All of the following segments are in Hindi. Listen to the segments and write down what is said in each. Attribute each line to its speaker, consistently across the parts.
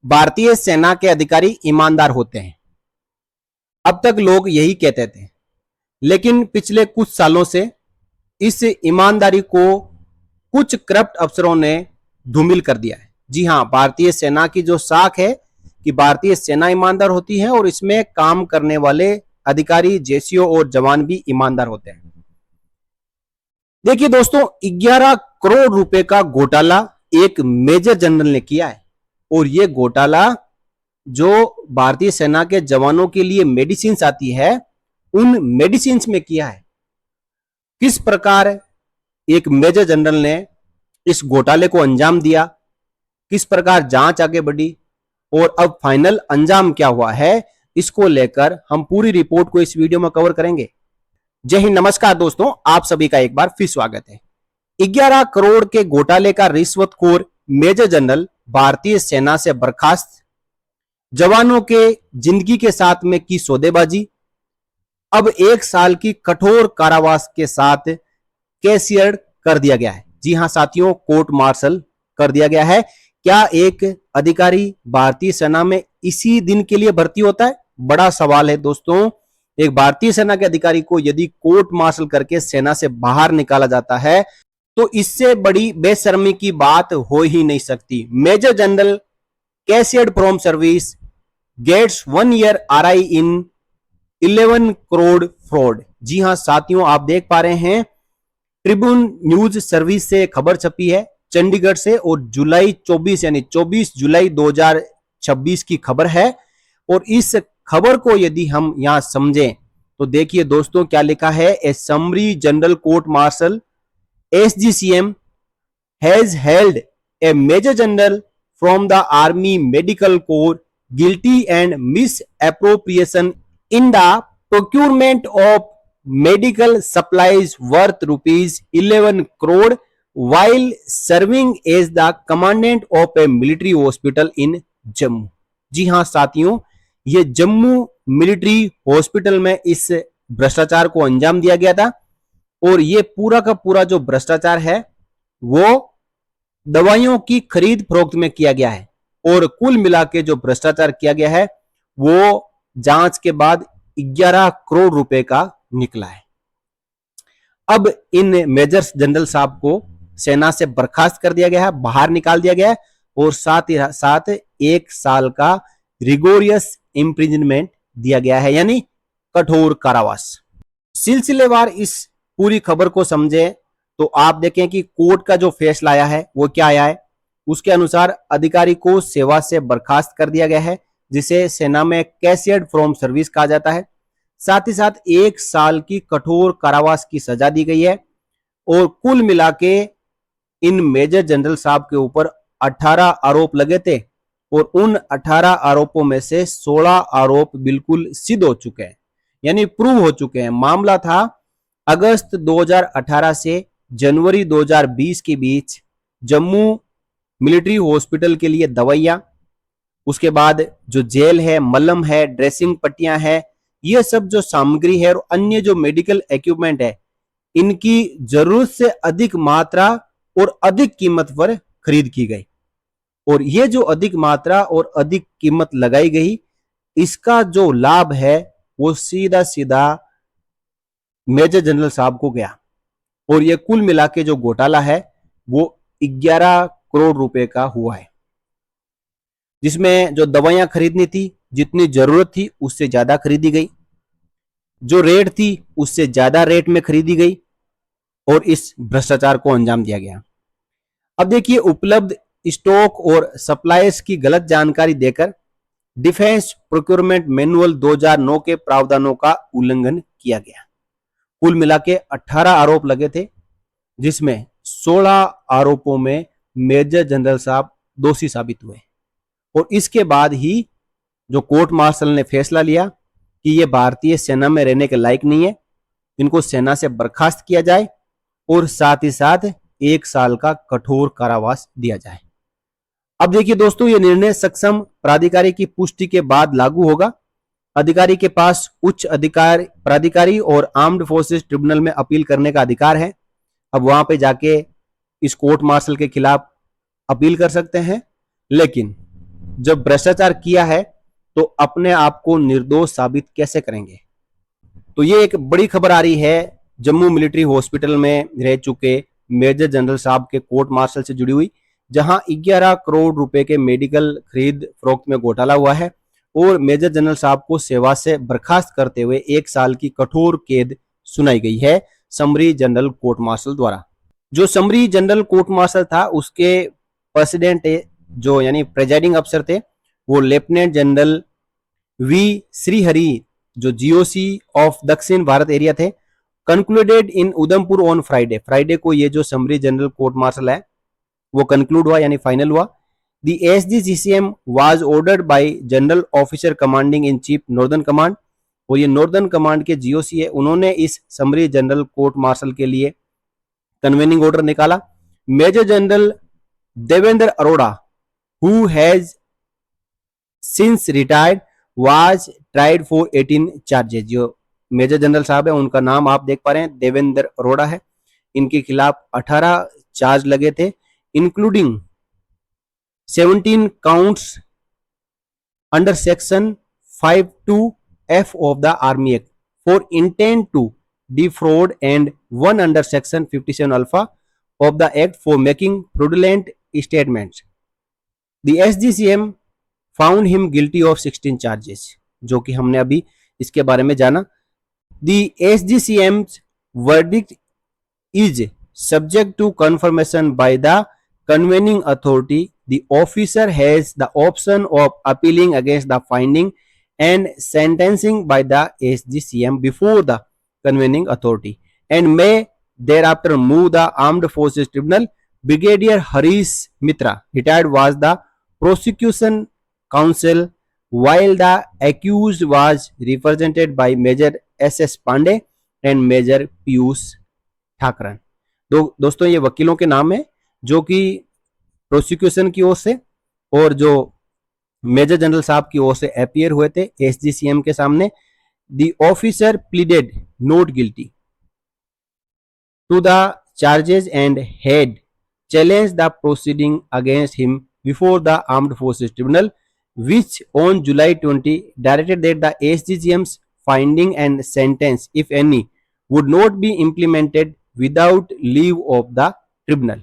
Speaker 1: भारतीय सेना के अधिकारी ईमानदार होते हैं। अब तक लोग यही कहते थे, लेकिन पिछले कुछ सालों से इस ईमानदारी को कुछ करप्ट अफसरों ने धूमिल कर दिया है। जी हां, भारतीय सेना की जो साख है कि भारतीय सेना ईमानदार होती है और इसमें काम करने वाले अधिकारी, जेसीओ और जवान भी ईमानदार होते हैं। देखिए दोस्तों, 11 करोड़ रुपए का घोटाला एक मेजर जनरल ने किया है और यह घोटाला जो भारतीय सेना के जवानों के लिए मेडिसिन आती है, उन मेडिसिन में किया है। किस प्रकार एक मेजर जनरल ने इस घोटाले को अंजाम दिया, किस प्रकार जांच आगे बढ़ी और अब फाइनल अंजाम क्या हुआ है, इसको लेकर हम पूरी रिपोर्ट को इस वीडियो में कवर करेंगे। जय हिंद, नमस्कार दोस्तों, आप सभी का एक बार फिर स्वागत है। 11 करोड़ के घोटाले का रिश्वतखोर मेजर जनरल भारतीय सेना से बर्खास्त, जवानों के जिंदगी के साथ में की सौदेबाजी, अब 1 साल की कठोर कारावास के साथ कैशियर कर दिया गया है। जी हां साथियों, कोर्ट मार्शल कर दिया गया है। क्या एक अधिकारी भारतीय सेना में इसी दिन के लिए भर्ती होता है? बड़ा सवाल है दोस्तों। एक भारतीय सेना के अधिकारी को यदि कोर्ट मार्शल करके सेना से बाहर निकाला जाता है तो इससे बड़ी बेशर्मी की बात हो ही नहीं सकती। Major general cashiered from service gets 1 year RI in 11 crore fraud. जी हां साथियों, आप देख पा रहे हैं, ट्रिब्यून न्यूज सर्विस से खबर छपी है चंडीगढ़ से और जुलाई 24 यानी 24 जुलाई 2026 की खबर है। और इस खबर को यदि हम यहां समझें तो देखिए दोस्तों क्या लिखा है। A summary general court martial SGCM has held a major general from the army medical corps guilty and misappropriation in the procurement of medical supplies worth rupees 11 crore while serving as the commandant of a military hospital in Jammu. जी हां साथियों, ये जम्मू मिलिट्री हॉस्पिटल में इस भ्रष्टाचार को अंजाम दिया गया था और ये पूरा का पूरा जो भ्रष्टाचार है वो दवाइयों की खरीद फरोख्त में किया गया है और कुल मिला के जो भ्रष्टाचार किया गया है वो जांच के बाद 11 करोड़ रुपए का निकला है। अब इन मेजर जनरल साहब को सेना से बर्खास्त कर दिया गया है, बाहर निकाल दिया गया है और साथ ही साथ 1 साल का रिगोरियस इंप्रिजनमेंट दिया गया है, यानी कठोर कारावास। सिलसिलेवार इस पूरी खबर को समझे तो आप देखें कि कोर्ट का जो फैसला आया है वो क्या आया है। उसके अनुसार अधिकारी को सेवा से बर्खास्त कर दिया गया है, जिसे सेना में कैशियर्ड फ्रॉम सर्विस कहा जाता है। साथ ही साथ 1 साल की कठोर कारावास की सजा दी गई है और कुल मिला के इन मेजर जनरल साहब के ऊपर 18 आरोप लगे थे और उन 18 आरोपों में से 16 आरोप बिल्कुल सिद्ध हो चुके हैं, यानी प्रूव हो चुके हैं। मामला था अगस्त 2018 से जनवरी 2020 के बीच जम्मू मिलिट्री हॉस्पिटल के लिए दवाइयां, उसके बाद जो जेल है, मलम है, ड्रेसिंग पट्टियां है, ये सब जो सामग्री है और अन्य जो मेडिकल इक्विपमेंट है, इनकी जरूरत से अधिक मात्रा और अधिक कीमत पर खरीद की गई और ये जो अधिक मात्रा और अधिक कीमत लगाई गई, इसका जो लाभ है वो सीधा सीधा मेजर जनरल साहब को गया और ये कुल मिला के जो घोटाला है वो 11 करोड़ रुपए का हुआ है, जिसमें जो दवाइयां खरीदनी थी, जितनी जरूरत थी उससे ज्यादा खरीदी गई, जो रेट थी उससे ज्यादा रेट में खरीदी गई और इस भ्रष्टाचार को अंजाम दिया गया। अब देखिए, उपलब्ध स्टॉक और सप्लायर्स की गलत जानकारी देकर डिफेंस प्रोक्योरमेंट मैनुअल 2009 के प्रावधानों का उल्लंघन किया गया। कुल मिला के 18 आरोप लगे थे, जिसमें 16 आरोपों में मेजर जनरल साहब दोषी साबित हुए और इसके बाद ही जो कोर्ट मार्शल ने फैसला लिया कि ये भारतीय सेना में रहने के लायक नहीं है, इनको सेना से बर्खास्त किया जाए और साथ ही साथ 1 साल का कठोर कारावास दिया जाए। अब देखिए दोस्तों, ये निर्णय सक्षम प्राधिकारी की पुष्टि के बाद लागू होगा। अधिकारी के पास उच्च अधिकार प्राधिकारी और आर्म्ड फोर्सेस ट्रिब्यूनल में अपील करने का अधिकार है। अब वहां पे जाके इस कोर्ट मार्शल के खिलाफ अपील कर सकते हैं, लेकिन जब भ्रष्टाचार किया है तो अपने आप को निर्दोष साबित कैसे करेंगे। तो ये एक बड़ी खबर आ रही है जम्मू मिलिट्री हॉस्पिटल में रह चुके मेजर जनरल साहब के कोर्ट मार्शल से जुड़ी हुई, जहां 11 करोड़ रुपए के मेडिकल खरीद फरोख्त में घोटाला हुआ है और मेजर जनरल साहब को सेवा से बर्खास्त करते हुए 1 साल की कठोर कैद सुनाई गई है समरी जनरल कोर्ट मार्शल द्वारा। जो समरी जनरल कोर्ट मार्शल था उसके प्रेसिडेंट जो यानी प्रेजाइडिंग अफसर थे वो लेफ्टिनेंट जनरल वी श्रीहरि जो जीओसी ऑफ दक्षिण भारत एरिया थे। Concluded in Udhampur on Friday को ये जो समरी जनरल कोर्ट मार्शल है वो कंक्लूड हुआ यानी फाइनल हुआ। The SGCM was ordered by general officer commanding in chief northern command, और ये नॉर्दर्न कमांड के जीओसी है, उन्होंने इस समरी जनरल कोर्ट मार्शल के लिए कन्वेनिंग ऑर्डर निकाला। Major general Devendra Arora who has since retired was tried for 18 charges. जो मेजर जनरल साहब है उनका नाम आप देख पा रहे हैं, देवेंद्र अरोड़ा है। इनके खिलाफ 18 चार्ज लगे थे, including 17 counts under section 52F of the Army Act for intent to defraud and one under section 57 alpha of the Act for making fraudulent statements. The SGCM found him guilty of 16 charges, जो कि हमने अभी इसके बारे में जाना। The SGCM's verdict is subject to confirmation by the convening authority. The officer has the option of appealing against the finding and sentencing by the SGCM before the convening authority and may thereafter move the Armed Forces Tribunal. Brigadier Harish Mitra, retired, was the prosecution counsel while the accused was represented by Major S.S. Pandey and Major Piyush ठाकरन। दोस्तों ये वकीलों के नाम है जो कि प्रोसिक्यूशन की ओर से और जो मेजर जनरल साहब की ओर से अपीयर हुए थे एसजीसीएम के सामने। The officer pleaded not guilty to the charges and had challenge the proceeding against him before the Armed Forces Tribunal which on July 20 directed that the SGCM's finding and sentence, if any, would not be implemented without leave of the tribunal.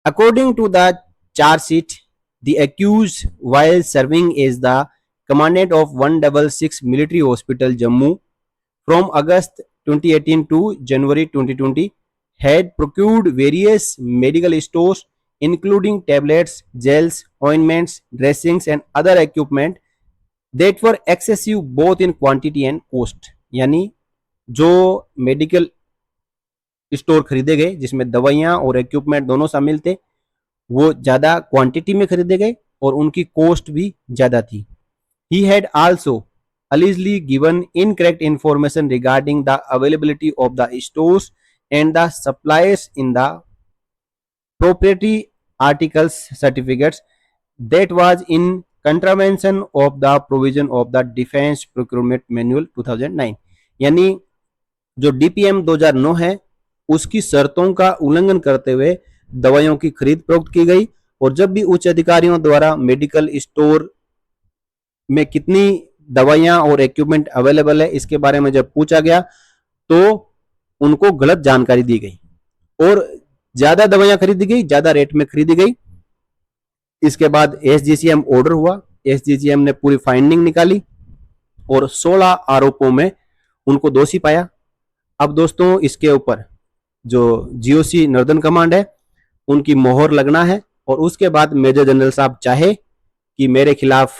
Speaker 1: According to the charge sheet, the accused, while serving as the commandant of 166 Military Hospital, Jammu, from August 2018 to January 2020, had procured various medical stores including tablets, gels, ointments, dressings and other equipment that were excessive both in quantity and cost. यानी जो मेडिकल स्टोर खरीदे गए जिसमें दवाइयां और इक्विपमेंट दोनों शामिल थे वो ज्यादा क्वांटिटी में खरीदे गए और उनकी कॉस्ट भी ज्यादा थी। He had also allegedly given incorrect information regarding the availability of the stores and the suppliers in the proprietary articles certificates that was in contravention of the provision of the Defense Procurement Manual 2009। यानी जो डीपीएम 2009 है उसकी शर्तों का उल्लंघन करते हुए दवाइयों की खरीद फरोख्त की गई, और जब भी उच्च अधिकारियों द्वारा मेडिकल स्टोर में कितनी दवाइयां और इक्विपमेंट अवेलेबल है इसके बारे में जब पूछा गया तो उनको गलत जानकारी दी गई और ज्यादा दवाइयां खरीदी गई, ज्यादा रेट में खरीदी गई। इसके बाद एसजीसीएम ऑर्डर हुआ, एसजीसीएम ने पूरी फाइंडिंग निकाली और 16 आरोपों में उनको दोषी पाया। अब दोस्तों इसके ऊपर जो जीओसी नॉर्दर्न कमांड है उनकी मोहर लगना है और उसके बाद मेजर जनरल साहब चाहे कि मेरे खिलाफ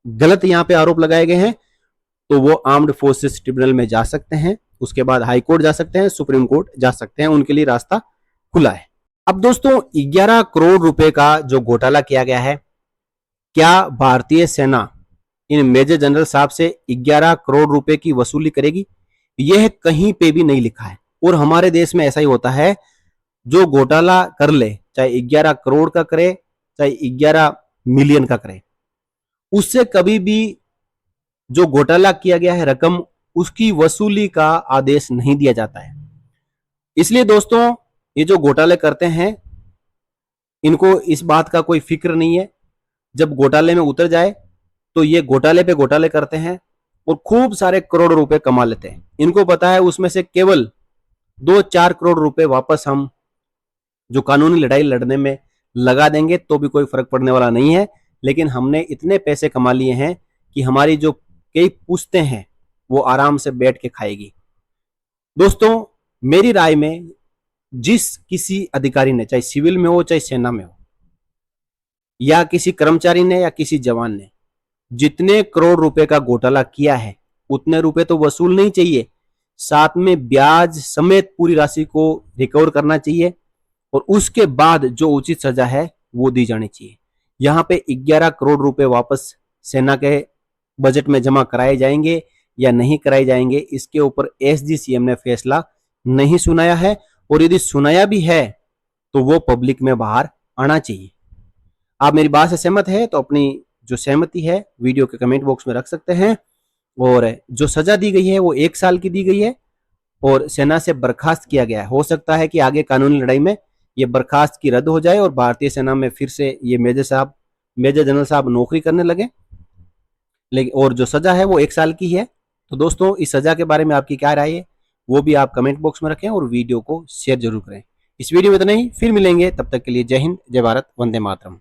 Speaker 1: गलत यहां पे आरोप लगाए गए हैं तो वो आर्म्ड फोर्सेस ट्रिब्यूनल में जा सकते हैं, उसके बाद हाई कोर्ट जा सकते हैं, सुप्रीम कोर्ट जा सकते हैं, उनके लिए रास्ता खुला है। अब दोस्तों 11 करोड़ रुपए का जो घोटाला किया गया है, क्या भारतीय सेना इन मेजर जनरल साहब से 11 करोड़ रुपए की वसूली करेगी? यह कहीं पे भी नहीं लिखा है और हमारे देश में ऐसा ही होता है, जो घोटाला कर ले चाहे 11 करोड़ का करे चाहे 11 मिलियन का करे, उससे कभी भी जो घोटाला किया गया है रकम उसकी वसूली का आदेश नहीं दिया जाता है। इसलिए दोस्तों ये जो घोटाले करते हैं इनको इस बात का कोई फिक्र नहीं है, जब घोटाले में उतर जाए तो ये घोटाले पे घोटाले करते हैं और खूब सारे करोड़ रुपए कमा लेते हैं। इनको पता है उसमें से केवल 2-4 करोड़ रुपए वापस हम जो कानूनी लड़ाई लड़ने में लगा देंगे तो भी कोई फर्क पड़ने वाला नहीं है, लेकिन हमने इतने पैसे कमा लिए हैं कि हमारी जो कई पुश्तें हैं वो आराम से बैठ के खाएगी। दोस्तों, मेरी राय में जिस किसी अधिकारी ने, चाहे सिविल में हो चाहे सेना में हो, या किसी कर्मचारी ने या किसी जवान ने, जितने करोड़ रुपए का घोटाला किया है उतने रुपए तो वसूल नहीं चाहिए, साथ में ब्याज समेत पूरी राशि को रिकवर करना चाहिए और उसके बाद जो उचित सजा है वो दी जानी चाहिए। यहाँ पे 11 करोड़ रुपए वापस सेना के बजट में जमा कराए जाएंगे या नहीं कराए जाएंगे, इसके ऊपर एसडीसीएम ने फैसला नहीं सुनाया है, और यदि सुनाया भी है तो वो पब्लिक में बाहर आना चाहिए। आप मेरी बात से सहमत है तो अपनी जो सहमति है वीडियो के कमेंट बॉक्स में रख सकते हैं। और जो सजा दी गई है वो 1 साल की दी गई है और सेना से बर्खास्त किया गया है। हो सकता है कि आगे कानूनी लड़ाई में ये बर्खास्त की रद्द हो जाए और भारतीय सेना में फिर से ये मेजर जनरल साहब नौकरी करने लगे, लेकिन और जो सजा है वो 1 साल की है। तो दोस्तों, इस सजा के बारे में आपकी क्या राय है वो भी आप कमेंट बॉक्स में रखें और वीडियो को शेयर जरूर करें। इस वीडियो में इतना ही, फिर मिलेंगे, तब तक के लिए जय हिंद, जय भारत, वंदे मातरम।